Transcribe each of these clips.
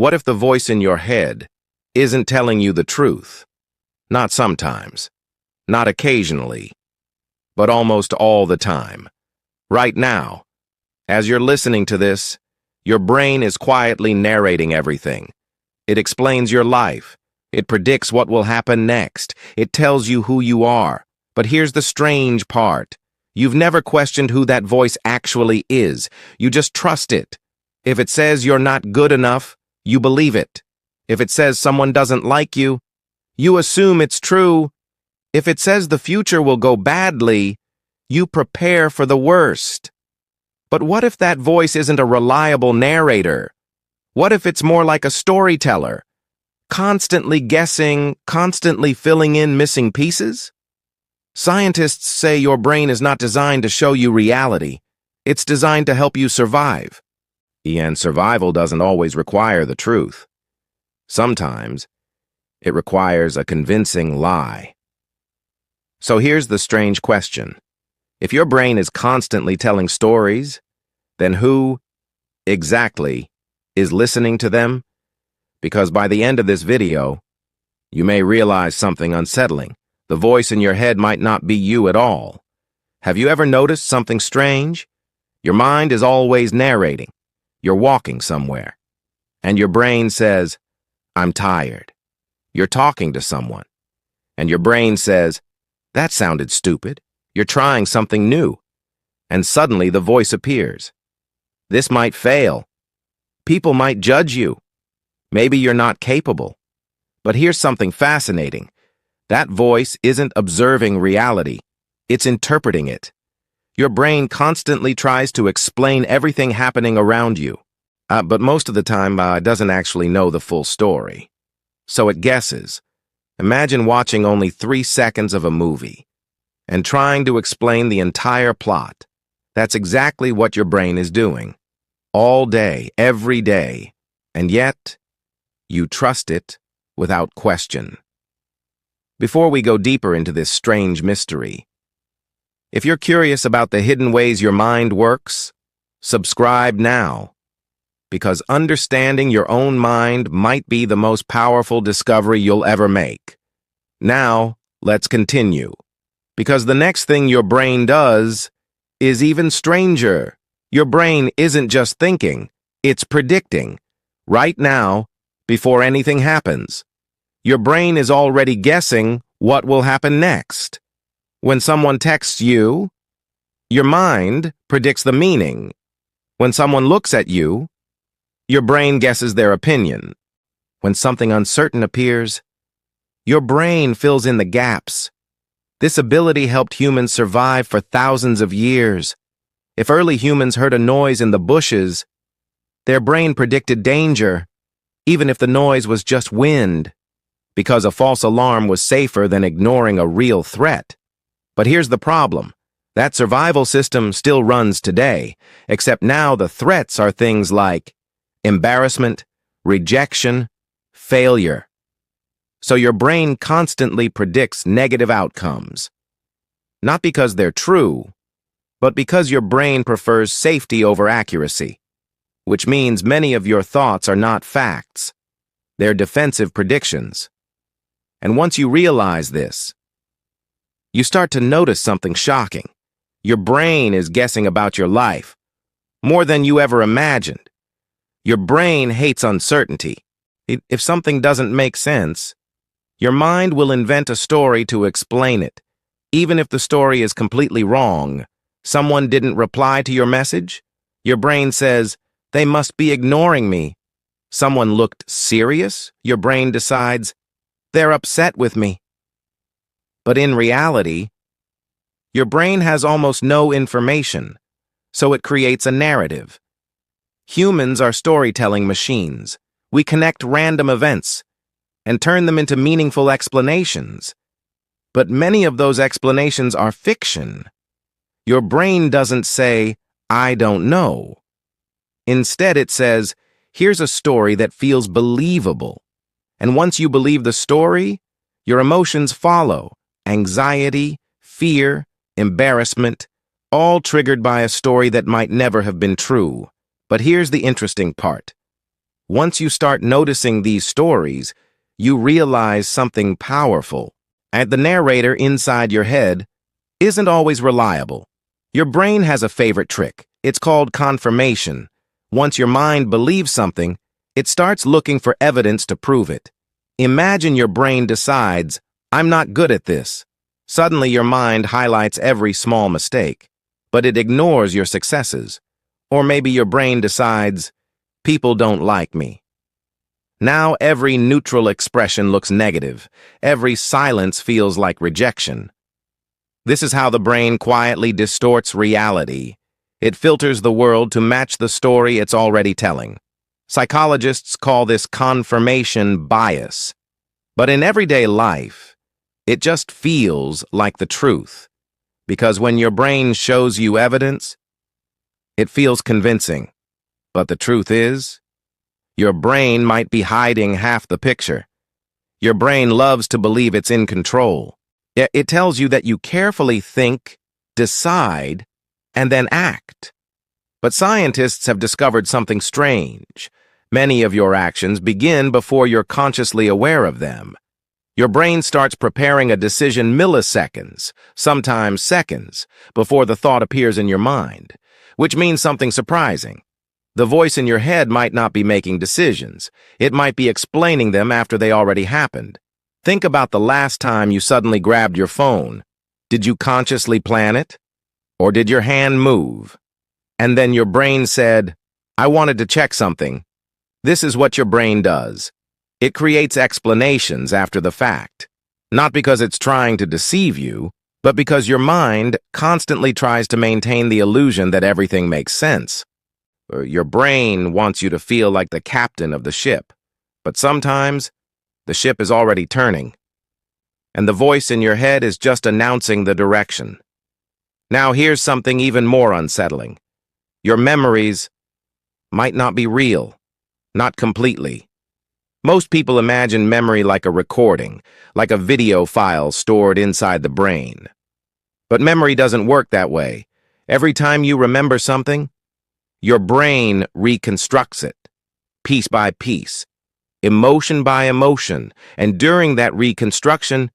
What if the voice in your head isn't telling you the truth? Not sometimes, not occasionally, but almost all the time. Right now, as you're listening to this, your brain is quietly narrating everything. It explains your life. It predicts what will happen next. It tells you who you are. But here's the strange part. You've never questioned who that voice actually is. You just trust it. If it says you're not good enough, you believe it. If it says someone doesn't like you, you assume it's true. If it says the future will go badly, you prepare for the worst. But what if that voice isn't a reliable narrator? What if it's more like a storyteller, constantly guessing, constantly filling in missing pieces? Scientists say your brain is not designed to show you reality. It's designed to help you survive. And survival doesn't always require the truth. Sometimes, it requires a convincing lie. So here's the strange question. If your brain is constantly telling stories, then who, exactly, is listening to them? Because by the end of this video, you may realize something unsettling. The voice in your head might not be you at all. Have you ever noticed something strange? Your mind is always narrating. You're walking somewhere, and your brain says, "I'm tired." You're talking to someone, and your brain says, "That sounded stupid." You're trying something new, and suddenly the voice appears. This might fail. People might judge you. Maybe you're not capable. But here's something fascinating. That voice isn't observing reality. It's interpreting it. Your brain constantly tries to explain everything happening around you, but most of the time doesn't actually know the full story. So it guesses. Imagine watching only 3 seconds of a movie and trying to explain the entire plot. That's exactly what your brain is doing. All day, every day. And yet, you trust it without question. Before we go deeper into this strange mystery, if you're curious about the hidden ways your mind works, subscribe now, because understanding your own mind might be the most powerful discovery you'll ever make. Now, let's continue, because the next thing your brain does is even stranger. Your brain isn't just thinking, it's predicting. Right now, before anything happens, your brain is already guessing what will happen next. When someone texts you, your mind predicts the meaning. When someone looks at you, your brain guesses their opinion. When something uncertain appears, your brain fills in the gaps. This ability helped humans survive for thousands of years. If early humans heard a noise in the bushes, their brain predicted danger, even if the noise was just wind, because a false alarm was safer than ignoring a real threat. But here's the problem. That survival system still runs today, except now the threats are things like embarrassment, rejection, failure. So your brain constantly predicts negative outcomes. Not because they're true, but because your brain prefers safety over accuracy, which means many of your thoughts are not facts. They're defensive predictions. And once you realize this, you start to notice something shocking. Your brain is guessing about your life, more than you ever imagined. Your brain hates uncertainty. If something doesn't make sense, your mind will invent a story to explain it. Even if the story is completely wrong, someone didn't reply to your message, your brain says, "They must be ignoring me." Someone looked serious, your brain decides, "They're upset with me." But in reality, your brain has almost no information, so it creates a narrative. Humans are storytelling machines. We connect random events and turn them into meaningful explanations. But many of those explanations are fiction. Your brain doesn't say, "I don't know." Instead, it says, "Here's a story that feels believable." And once you believe the story, your emotions follow. Anxiety, fear, embarrassment, all triggered by a story that might never have been true. But here's the interesting part. Once you start noticing these stories, you realize something powerful. And the narrator inside your head isn't always reliable. Your brain has a favorite trick. It's called confirmation. Once your mind believes something, it starts looking for evidence to prove it. Imagine your brain decides, I'm not good at this. Suddenly your mind highlights every small mistake, but it ignores your successes. Or maybe your brain decides, people don't like me. Now every neutral expression looks negative. Every silence feels like rejection. This is how the brain quietly distorts reality. It filters the world to match the story it's already telling. Psychologists call this confirmation bias. But in everyday life, it just feels like the truth. Because when your brain shows you evidence, it feels convincing. But the truth is, your brain might be hiding half the picture. Your brain loves to believe it's in control. It tells you that you carefully think, decide, and then act. But scientists have discovered something strange. Many of your actions begin before you're consciously aware of them. Your brain starts preparing a decision milliseconds, sometimes seconds, before the thought appears in your mind, which means something surprising. The voice in your head might not be making decisions. It might be explaining them after they already happened. Think about the last time you suddenly grabbed your phone. Did you consciously plan it? Or did your hand move? And then your brain said, I wanted to check something. This is what your brain does. It creates explanations after the fact. Not because it's trying to deceive you, but because your mind constantly tries to maintain the illusion that everything makes sense. Your brain wants you to feel like the captain of the ship, but sometimes the ship is already turning, and the voice in your head is just announcing the direction. Now here's something even more unsettling. Your memories might not be real, not completely. Most people imagine memory like a recording, like a video file stored inside the brain. But memory doesn't work that way. Every time you remember something, your brain reconstructs it, piece by piece, emotion by emotion, and during that reconstruction,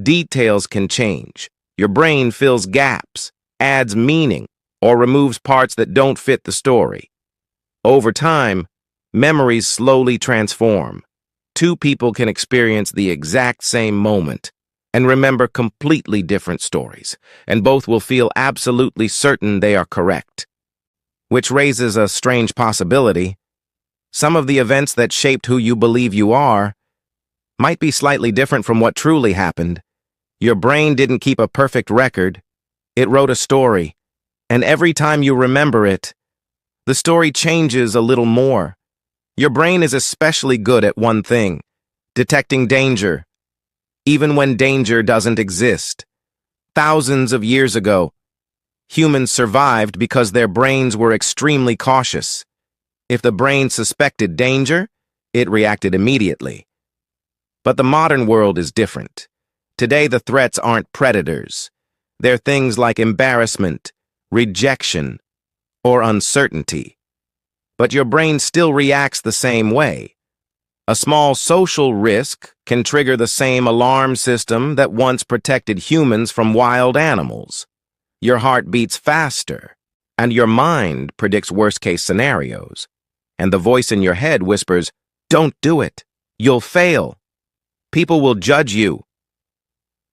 details can change. Your brain fills gaps, adds meaning, or removes parts that don't fit the story. Over time, memories slowly transform. Two people can experience the exact same moment and remember completely different stories, and both will feel absolutely certain they are correct. Which raises a strange possibility. Some of the events that shaped who you believe you are might be slightly different from what truly happened. Your brain didn't keep a perfect record. It wrote a story, and every time you remember it, the story changes a little more. Your brain is especially good at one thing: detecting danger, even when danger doesn't exist. Thousands of years ago, humans survived because their brains were extremely cautious. If the brain suspected danger, it reacted immediately. But the modern world is different. Today, the threats aren't predators. They're things like embarrassment, rejection, or uncertainty. But your brain still reacts the same way. A small social risk can trigger the same alarm system that once protected humans from wild animals. Your heart beats faster, and your mind predicts worst-case scenarios. And the voice in your head whispers, don't do it. You'll fail. People will judge you.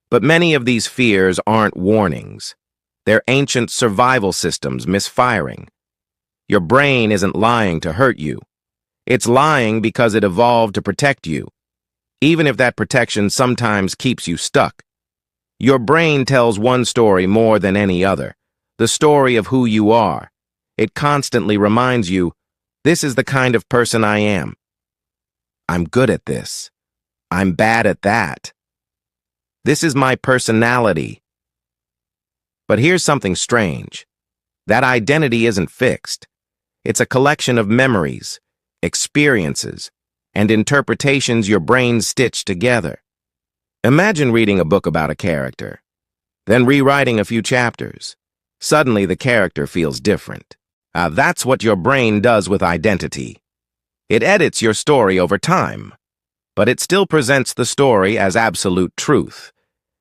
But many of these fears aren't warnings. They're ancient survival systems misfiring. Your brain isn't lying to hurt you. It's lying because it evolved to protect you, even if that protection sometimes keeps you stuck. Your brain tells one story more than any other, the story of who you are. It constantly reminds you, this is the kind of person I am. I'm good at this. I'm bad at that. This is my personality. But here's something strange. That identity isn't fixed. It's a collection of memories, experiences, and interpretations your brain stitched together. Imagine reading a book about a character, then rewriting a few chapters. Suddenly, the character feels different. That's what your brain does with identity. It edits your story over time, but it still presents the story as absolute truth.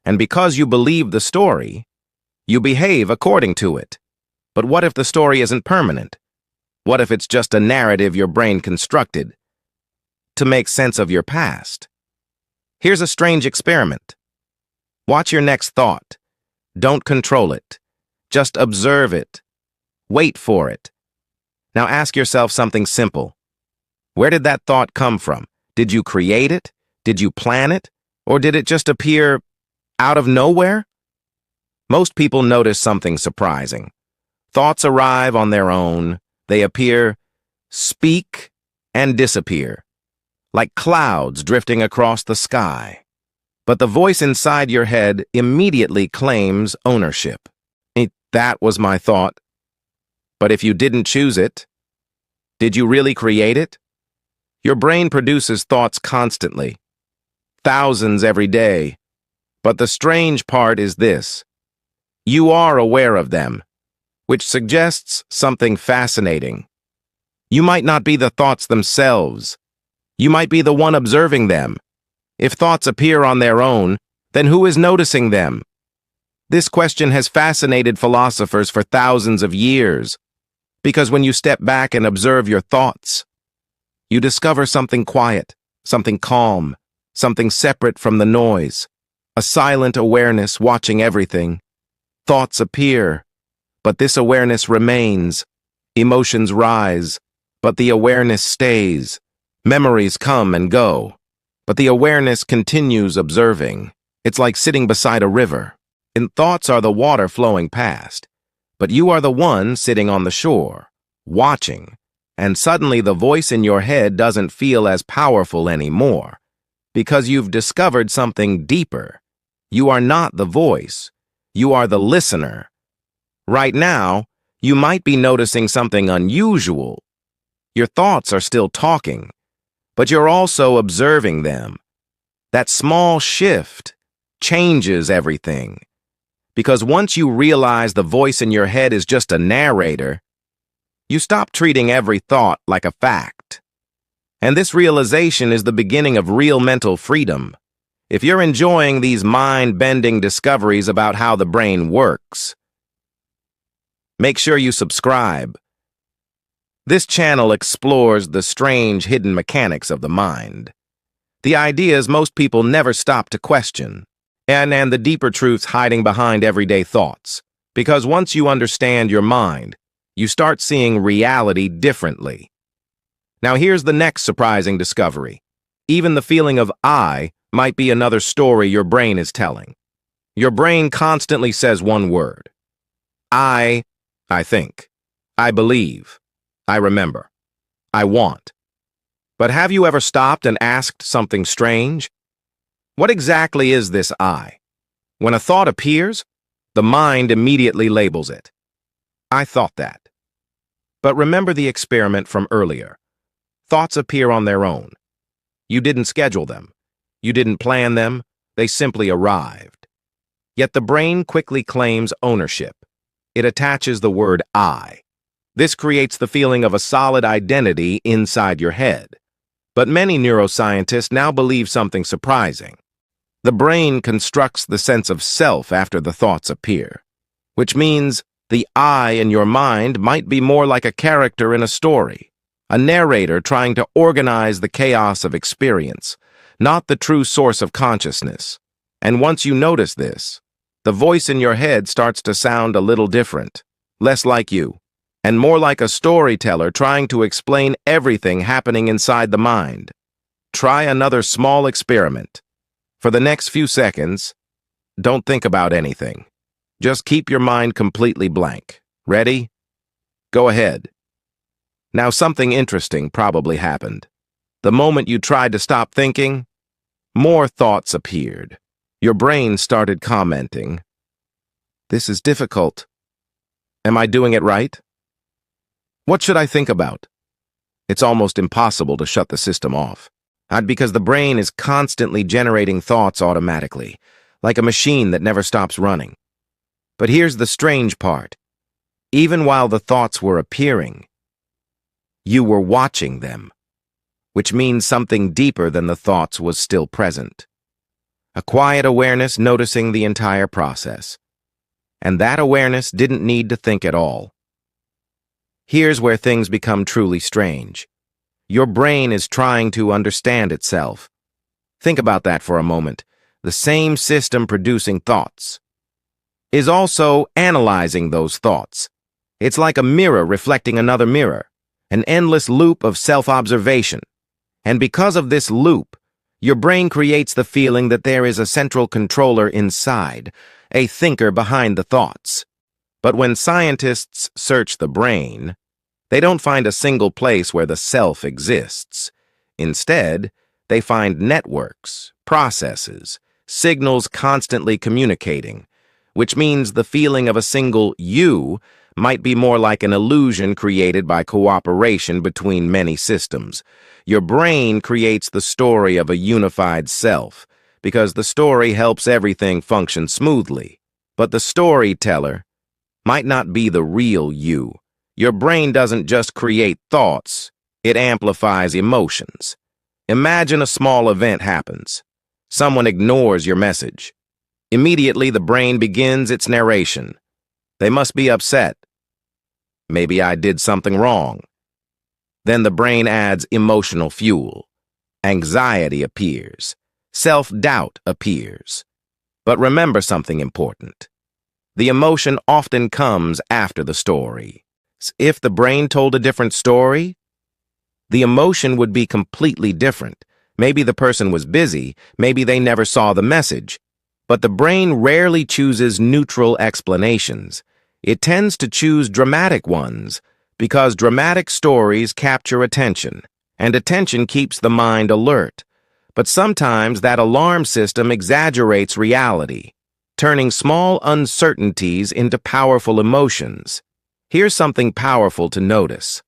And because you believe the story, you behave according to it. But what if the story isn't permanent? What if it's just a narrative your brain constructed to make sense of your past? Here's a strange experiment. Watch your next thought. Don't control it. Just observe it. Wait for it. Now ask yourself something simple. Where did that thought come from? Did you create it? Did you plan it? Or did it just appear out of nowhere? Most people notice something surprising. Thoughts arrive on their own. They appear, speak, and disappear, like clouds drifting across the sky. But the voice inside your head immediately claims ownership. That was my thought. But if you didn't choose it, did you really create it? Your brain produces thoughts constantly, thousands every day. But the strange part is this. You are aware of them, which suggests something fascinating. You might not be the thoughts themselves. You might be the one observing them. If thoughts appear on their own, then who is noticing them? This question has fascinated philosophers for thousands of years, because when you step back and observe your thoughts, you discover something quiet, something calm, something separate from the noise, a silent awareness watching everything. Thoughts appear, but this awareness remains. Emotions rise, but the awareness stays. Memories come and go, but the awareness continues observing. It's like sitting beside a river. And thoughts are the water flowing past, but you are the one sitting on the shore, watching, and suddenly the voice in your head doesn't feel as powerful anymore, because you've discovered something deeper. You are not the voice, you are the listener. Right now, you might be noticing something unusual. Your thoughts are still talking, but you're also observing them. That small shift changes everything. Because once you realize the voice in your head is just a narrator, you stop treating every thought like a fact. And this realization is the beginning of real mental freedom. If you're enjoying these mind-bending discoveries about how the brain works, make sure you subscribe. This channel explores the strange hidden mechanics of the mind. The ideas most people never stop to question. And the deeper truths hiding behind everyday thoughts. Because once you understand your mind, you start seeing reality differently. Now here's the next surprising discovery. Even the feeling of I might be another story your brain is telling. Your brain constantly says one word. I think. I believe. I remember. I want. But have you ever stopped and asked something strange? What exactly is this I? When a thought appears, the mind immediately labels it. I thought that. But remember the experiment from earlier. Thoughts appear on their own. You didn't schedule them. You didn't plan them. They simply arrived. Yet the brain quickly claims ownership. It attaches the word I. This creates the feeling of a solid identity inside your head. But many neuroscientists now believe something surprising. The brain constructs the sense of self after the thoughts appear, which means the I in your mind might be more like a character in a story, a narrator trying to organize the chaos of experience, not the true source of consciousness. And once you notice this, the voice in your head starts to sound a little different, less like you, and more like a storyteller trying to explain everything happening inside the mind. Try another small experiment. For the next few seconds, don't think about anything. Just keep your mind completely blank. Ready? Go ahead. Now something interesting probably happened. The moment you tried to stop thinking, more thoughts appeared. Your brain started commenting. This is difficult. Am I doing it right? What should I think about? It's almost impossible to shut the system off. Because the brain is constantly generating thoughts automatically, like a machine that never stops running. But here's the strange part. Even while the thoughts were appearing, you were watching them. which means something deeper than the thoughts was still present. A quiet awareness noticing the entire process. And that awareness didn't need to think at all. Here's where things become truly strange. Your brain is trying to understand itself. Think about that for a moment. The same system producing thoughts is also analyzing those thoughts. It's like a mirror reflecting another mirror, an endless loop of self-observation. And because of this loop, your brain creates the feeling that there is a central controller inside, a thinker behind the thoughts. But when scientists search the brain, they don't find a single place where the self exists. Instead, they find networks, processes, signals constantly communicating, which means the feeling of a single you might be more like an illusion created by cooperation between many systems. Your brain creates the story of a unified self, because the story helps everything function smoothly. But the storyteller might not be the real you. Your brain doesn't just create thoughts, it amplifies emotions. Imagine a small event happens. Someone ignores your message. Immediately, the brain begins its narration. They must be upset. Maybe I did something wrong. Then the brain adds emotional fuel. Anxiety appears. Self-doubt appears. But remember something important. The emotion often comes after the story. If the brain told a different story, the emotion would be completely different. Maybe the person was busy, maybe they never saw the message. But the brain rarely chooses neutral explanations. It tends to choose dramatic ones, because dramatic stories capture attention, and attention keeps the mind alert. But sometimes that alarm system exaggerates reality, turning small uncertainties into powerful emotions. Here's something powerful to notice.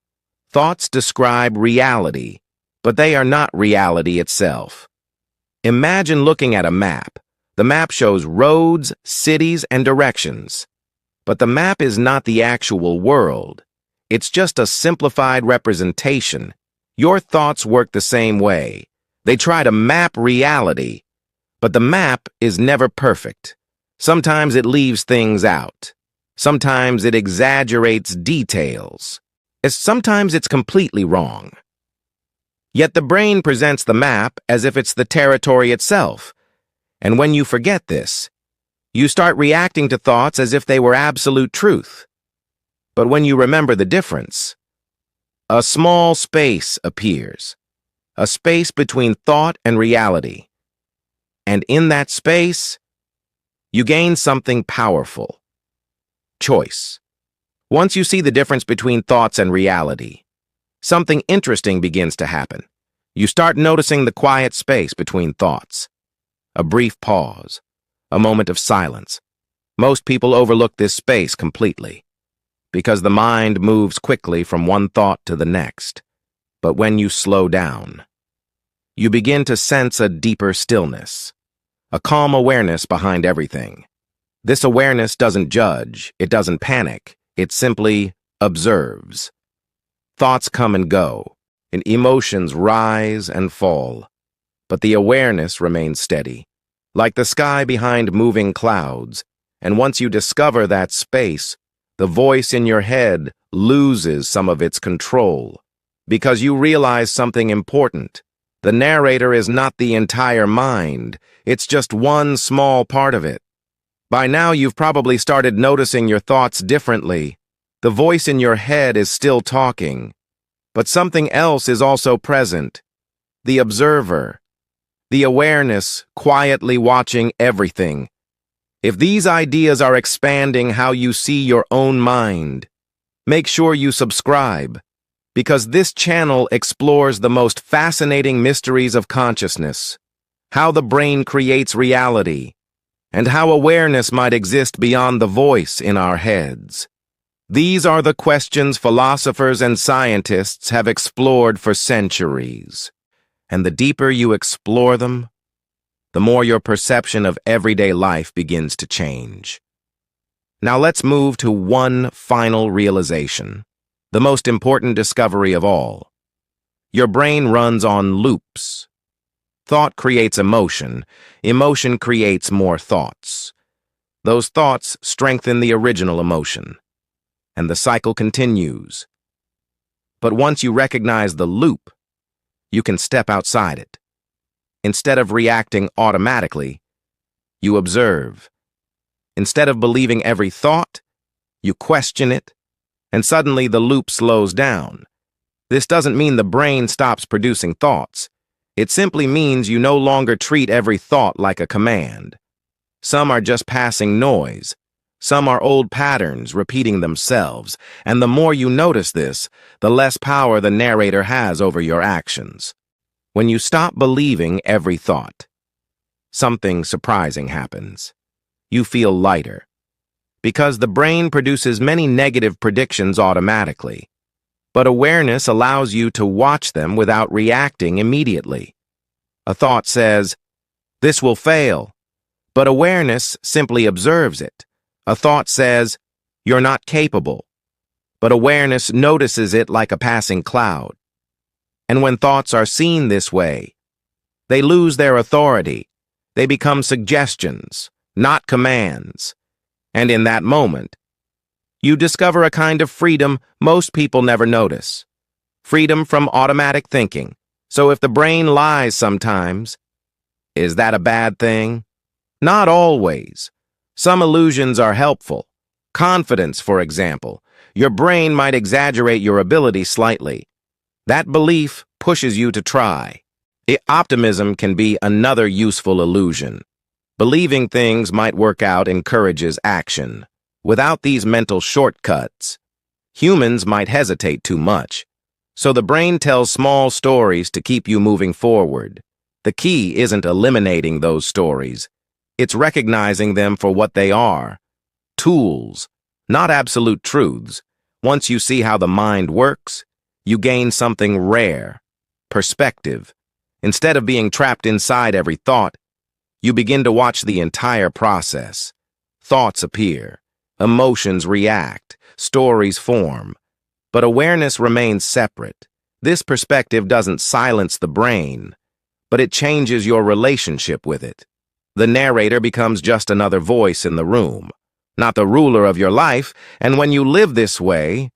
Thoughts describe reality, but they are not reality itself. Imagine looking at a map. The map shows roads, cities, and directions. But the map is not the actual world. It's just a simplified representation. Your thoughts work the same way. They try to map reality, but the map is never perfect. Sometimes it leaves things out. Sometimes it exaggerates details. Sometimes it's completely wrong. Yet the brain presents the map as if it's the territory itself. And when you forget this, you start reacting to thoughts as if they were absolute truth. But when you remember the difference, a small space appears, a space between thought and reality. And in that space, you gain something powerful: choice. Once you see the difference between thoughts and reality, something interesting begins to happen. You start noticing the quiet space between thoughts. A brief pause, a moment of silence. Most people overlook this space completely, because the mind moves quickly from one thought to the next. But when you slow down, you begin to sense a deeper stillness, a calm awareness behind everything. This awareness doesn't judge, it doesn't panic, it simply observes. Thoughts come and go, and emotions rise and fall, but the awareness remains steady, like the sky behind moving clouds. And once you discover that space, the voice in your head loses some of its control, because you realize something important. The narrator is not the entire mind, it's just one small part of it. By now, you've probably started noticing your thoughts differently. The voice in your head is still talking, but something else is also present. The observer, the awareness quietly watching everything. If these ideas are expanding how you see your own mind, make sure you subscribe, because this channel explores the most fascinating mysteries of consciousness, how the brain creates reality, and how awareness might exist beyond the voice in our heads. These are the questions philosophers and scientists have explored for centuries. And the deeper you explore them, the more your perception of everyday life begins to change. Now let's move to one final realization, the most important discovery of all. Your brain runs on loops. Thought creates emotion. Emotion creates more thoughts. Those thoughts strengthen the original emotion, and the cycle continues. But once you recognize the loop, you can step outside it. Instead of reacting automatically, you observe. Instead of believing every thought, you question it, and suddenly the loop slows down. This doesn't mean the brain stops producing thoughts. It simply means you no longer treat every thought like a command. Some are just passing noise. Some are old patterns repeating themselves, and the more you notice this, the less power the narrator has over your actions. When you stop believing every thought, something surprising happens. You feel lighter, because the brain produces many negative predictions automatically. But awareness allows you to watch them without reacting immediately. A thought says, "This will fail," but awareness simply observes it. A thought says, "You're not capable," but awareness notices it like a passing cloud. And when thoughts are seen this way, they lose their authority. They become suggestions, not commands. And in that moment, you discover a kind of freedom most people never notice. Freedom from automatic thinking. So if the brain lies sometimes, is that a bad thing? Not always. Some illusions are helpful. Confidence, for example. Your brain might exaggerate your ability slightly. That belief pushes you to try. Optimism can be another useful illusion. Believing things might work out encourages action. Without these mental shortcuts, humans might hesitate too much. So the brain tells small stories to keep you moving forward. The key isn't eliminating those stories. It's recognizing them for what they are. Tools, not absolute truths. Once you see how the mind works, you gain something rare: perspective. Instead of being trapped inside every thought, you begin to watch the entire process. Thoughts appear. Emotions react, stories form, but awareness remains separate. This perspective doesn't silence the brain, but it changes your relationship with it. The narrator becomes just another voice in the room, not the ruler of your life, and when you live this way,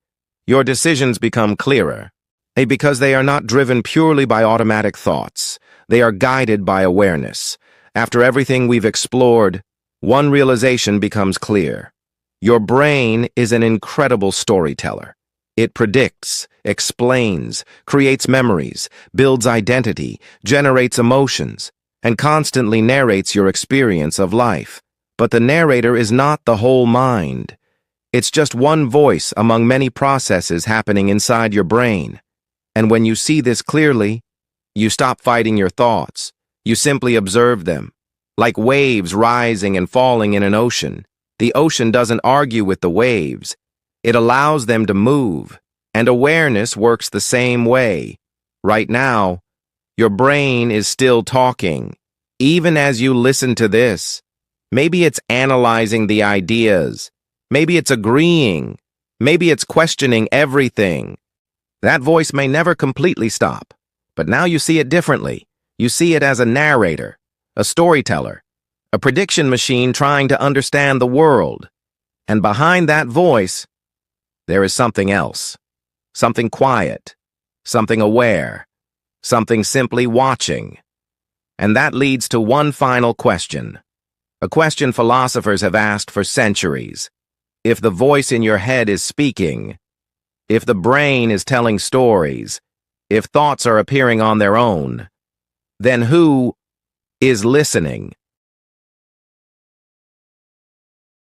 your decisions become clearer. Because they are not driven purely by automatic thoughts. They are guided by awareness. After everything we've explored, one realization becomes clear. Your brain is an incredible storyteller. It predicts, explains, creates memories, builds identity, generates emotions, and constantly narrates your experience of life. But the narrator is not the whole mind. It's just one voice among many processes happening inside your brain. And when you see this clearly, you stop fighting your thoughts. You simply observe them, like waves rising and falling in an ocean. The ocean doesn't argue with the waves. It allows them to move, and awareness works the same way. Right now, your brain is still talking. Even as you listen to this, maybe it's analyzing the ideas. Maybe it's agreeing. Maybe it's questioning everything. That voice may never completely stop, but now you see it differently. You see it as a narrator, a storyteller, a prediction machine trying to understand the world. And behind that voice, there is something else, something quiet, something aware, something simply watching. And that leads to one final question, a question philosophers have asked for centuries. If the voice in your head is speaking, if the brain is telling stories, if thoughts are appearing on their own, then who is listening?